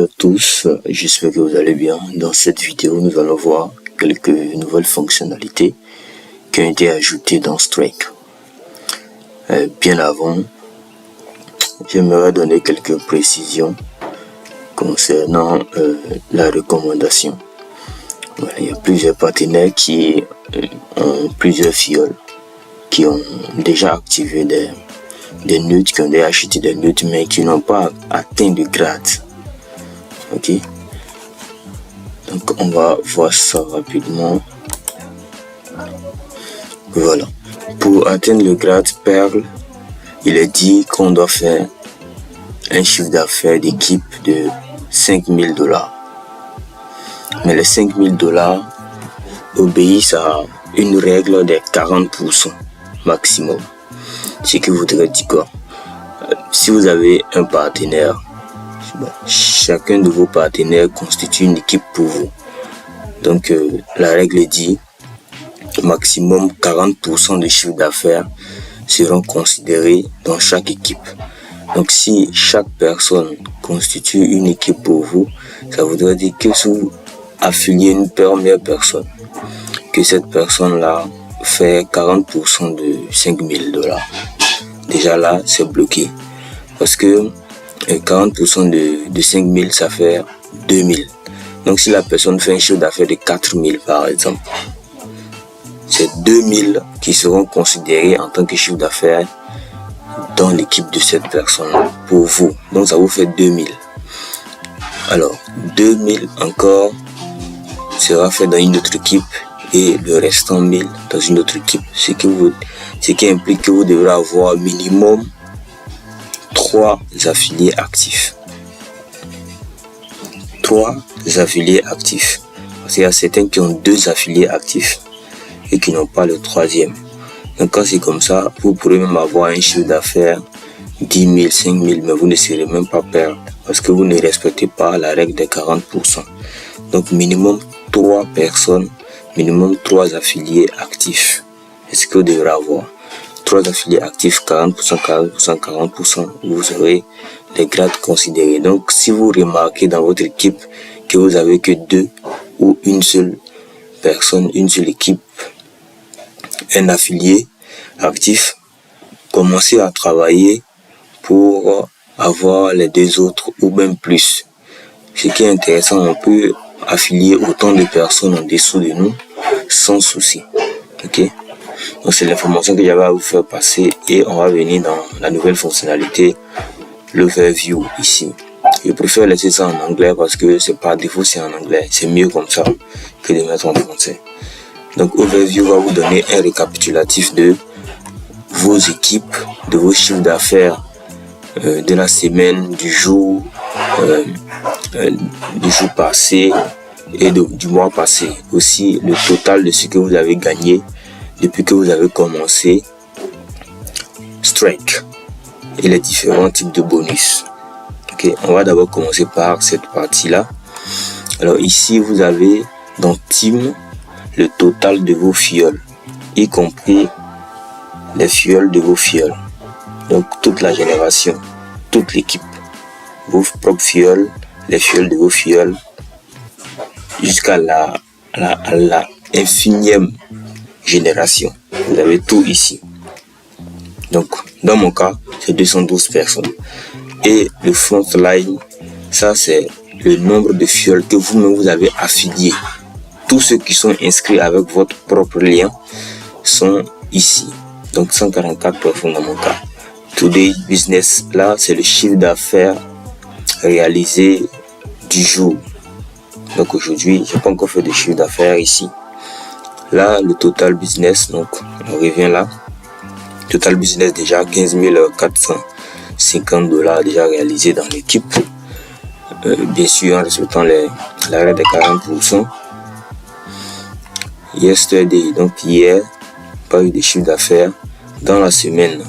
à tous, j'espère que vous allez bien. Dans cette vidéo, nous allons voir quelques nouvelles fonctionnalités qui ont été ajoutées dans Strike. Bien avant, j'aimerais donner quelques précisions concernant la recommandation. Voilà, il y a plusieurs partenaires qui ont plusieurs fioles, qui ont déjà activé des nœuds, qui ont déjà acheté des nœuds, mais qui n'ont pas atteint de grade. Ok, donc on va voir ça rapidement. Voilà, pour atteindre le grade Perle, il est dit qu'on doit faire un chiffre d'affaires d'équipe de $5000. Mais les $5000 obéissent à une règle des 40% maximum. Ce qui voudrait dire quoi? Si vous avez un partenaire, chacun de vos partenaires constitue une équipe pour vous. Donc la règle dit maximum 40% de chiffre d'affaires seront considérés dans chaque équipe. Donc si chaque personne constitue une équipe pour vous, ça voudrait dire que si vous affiliez une première personne, que cette personne-là fait 40% de $5000. Déjà là, c'est bloqué. Parce que 40% de 5000, ça fait 2000. Donc si la personne fait un chiffre d'affaires de 4000 par exemple, c'est 2000 qui seront considérés en tant que chiffre d'affaires dans l'équipe de cette personne pour vous. Donc ça vous fait 2000. Alors 2000 encore sera fait dans une autre équipe et le restant 1000 dans une autre équipe. Ce qui implique que vous devrez avoir minimum 3 affiliés actifs. 3 affiliés actifs. Parce qu'il y a certains qui ont 2 affiliés actifs et qui n'ont pas le 3e. Donc quand c'est comme ça, vous pourrez même avoir un chiffre d'affaires 10 000, 5 000, mais vous ne serez même pas perdre parce que vous ne respectez pas la règle des 40%. Donc minimum 3 personnes, minimum 3 affiliés actifs. C'est ce que vous devrez avoir. 3 affiliés actifs, 40%, 40%, 40%, vous aurez les grades considérés. Donc si vous remarquez dans votre équipe que vous avez que 2 ou une seule personne, une seule équipe, un affilié actif, commencez à travailler pour avoir les 2 autres ou même plus. Ce qui est intéressant, on peut affilier autant de personnes en dessous de nous sans souci. Ok, donc c'est l'information que j'avais à vous faire passer et on va venir dans la nouvelle fonctionnalité, l'overview ici. Je préfère laisser ça en anglais parce que c'est par défaut, c'est en anglais. C'est mieux comme ça que de mettre en français. Donc Overview va vous donner un récapitulatif de vos équipes, de vos chiffres d'affaires de la semaine, du jour passé et du mois passé. Aussi le total de ce que vous avez gagné depuis que vous avez commencé Strike et les différents types de bonus. Ok, on va d'abord commencer par cette partie-là. Alors ici, vous avez dans Team le total de vos fioles, y compris les fioles de vos fioles. Donc toute la génération, toute l'équipe, vos propres fioles, les fioles de vos fioles, jusqu'à la infinième génération. Vous avez tout ici. Donc dans mon cas, c'est 212 personnes. Et le frontline, ça c'est le nombre de fioles que vous-même vous avez affiliés. Tous ceux qui sont inscrits avec votre propre lien sont ici. Donc 144 personnes dans mon cas. Today Business, là c'est le chiffre d'affaires réalisé du jour. Donc aujourd'hui, je n'ai pas encore fait de chiffre d'affaires ici. Là, le total business, donc on revient là. Total business déjà 15 450 $ déjà réalisés dans l'équipe. Bien sûr en respectant la règle des 40%. Yesterday, donc hier, pas eu de chiffre d'affaires dans la semaine.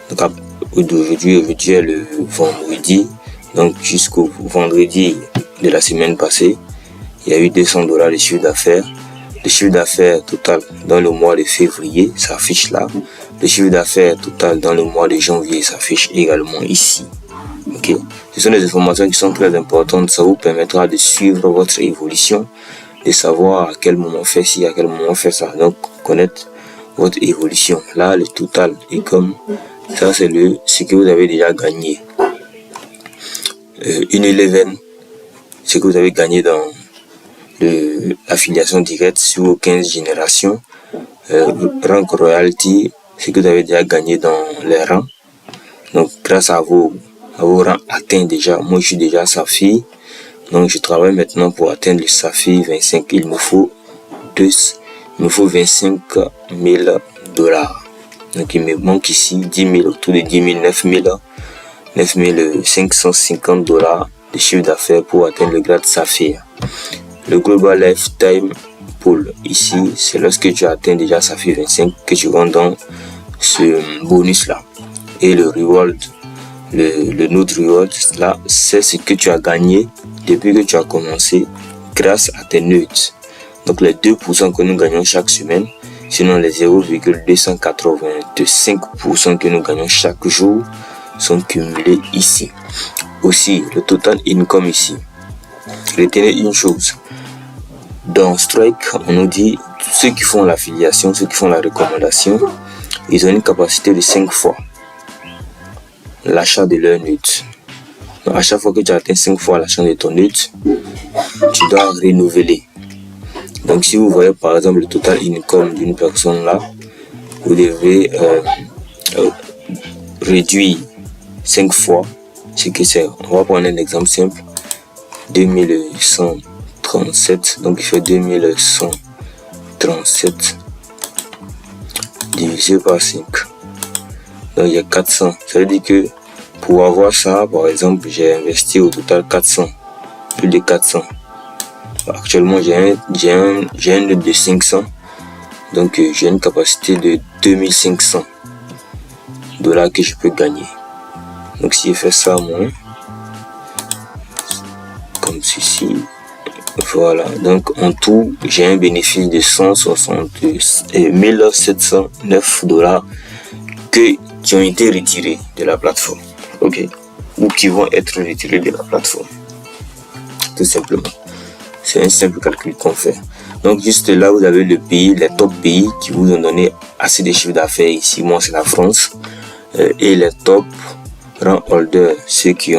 Donc aujourd'hui est le vendredi, donc jusqu'au vendredi de la semaine passée, il y a eu $200 de chiffre d'affaires. Le chiffre d'affaires total dans le mois de février s'affiche là. Le chiffre d'affaires total dans le mois de janvier s'affiche également ici. Ok, Ce sont des informations qui sont très importantes. Ça vous permettra de suivre votre évolution, de savoir à quel moment faire ci, à quel moment faire ça. Donc, connaître votre évolution. Là, le total est comme ça, c'est ce que vous avez déjà gagné. Une 11, ce que vous avez gagné dans l'affiliation directe sur vos 15 générations. Rank royalty, ce que vous avez déjà gagné dans les rangs. Donc, grâce à vos rangs atteints déjà, moi je suis déjà Saphir. Donc, je travaille maintenant pour atteindre le Saphir 25. Il me faut 25 000 dollars. Donc, il me manque ici 10 000, autour de 10 000, 9 550 dollars de chiffre d'affaires pour atteindre le grade Saphir. Le Global Lifetime Pool, ici, c'est lorsque tu atteins déjà Saphir 25 que tu rentres dans ce bonus là. Et le reward, le Node Reward, là, c'est ce que tu as gagné depuis que tu as commencé grâce à tes notes. Donc les 2% que nous gagnons chaque semaine, sinon les 0,285% que nous gagnons chaque jour sont cumulés ici. Aussi, le total income ici. Retenez une chose. Dans Strike, on nous dit ceux qui font l'affiliation, ceux qui font la recommandation, ils ont une capacité de 5 fois l'achat de leur note. Donc à chaque fois que tu atteins 5 fois l'achat de ton note, tu dois renouveler. Donc si vous voyez par exemple le total income d'une personne là, vous devez réduire 5 fois ce que c'est. On va prendre un exemple simple. 2137, donc il fait 2137 divisé par 5. Donc il y a 400. Ça veut dire que pour avoir ça, par exemple, j'ai investi au total 400, plus de 400. Actuellement, j'ai un note de 500, donc j'ai une capacité de 2500 dollars que je peux gagner. Donc si je fais ça, moi, comme ceci, voilà. Donc en tout, j'ai un bénéfice de 1709 dollars qui ont été retirés de la plateforme. Ok, ou qui vont être retirés de la plateforme. Tout simplement. C'est un simple calcul qu'on fait. Donc juste là, vous avez le pays, les top pays qui vous ont donné assez de chiffre d'affaires. Ici, moi, c'est la France. Et les top rank holders, ceux qui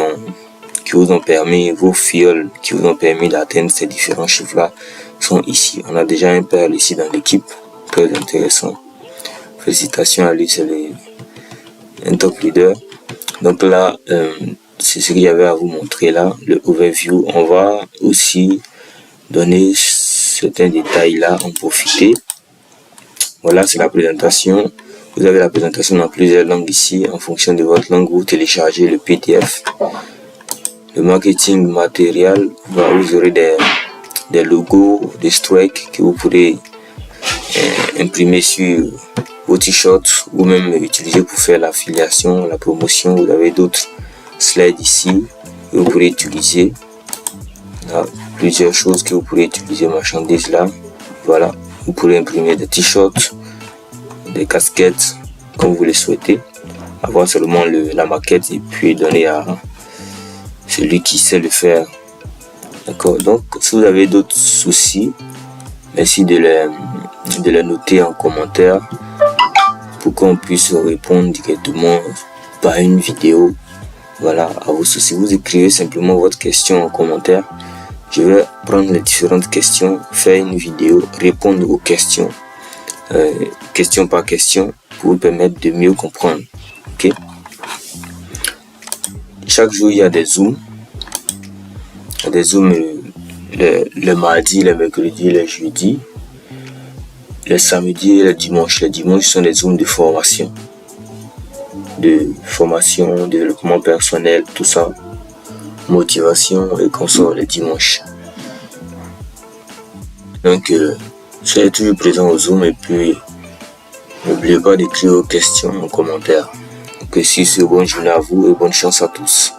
vous ont permis, vos fioles qui vous ont permis d'atteindre ces différents chiffres-là, sont ici. On a déjà un père ici dans l'équipe. Très intéressant. Félicitations à lui, c'est un top leader. Donc là, c'est ce qu'il y avait à vous montrer là, le overview. On va aussi donner certains détails là, en profiter. Voilà, c'est la présentation. Vous avez la présentation dans plusieurs langues ici. En fonction de votre langue, vous téléchargez le PDF. Le marketing matériel, vous aurez des logos, des strikes que vous pourrez imprimer sur vos t-shirts ou même utiliser pour faire l'affiliation, la promotion. Vous avez d'autres slides ici que vous pourrez utiliser. Là, plusieurs choses que vous pourrez utiliser, marchandises là. Voilà, vous pourrez imprimer des t-shirts, des casquettes comme vous le souhaitez. Avoir seulement la maquette et puis donner à celui qui sait le faire. D'accord. Donc si vous avez d'autres soucis, merci de les noter en commentaire pour qu'on puisse répondre directement par une vidéo. Voilà, à vos soucis. Vous écrivez simplement votre question en commentaire. Je vais prendre les différentes questions, faire une vidéo, répondre aux questions, question par question, pour vous permettre de mieux comprendre. Ok. Chaque jour, il y a des zooms. Il y a des zooms le mardi, le mercredi, le jeudi, le samedi et le dimanche. Les dimanches sont des zooms de formation. Développement personnel, tout ça. Motivation et consorts les dimanches. Donc, soyez toujours présent au Zoom et puis n'oubliez pas d'écrire vos questions en commentaire. Donc, si c'est bonne journée à vous et bonne chance à tous.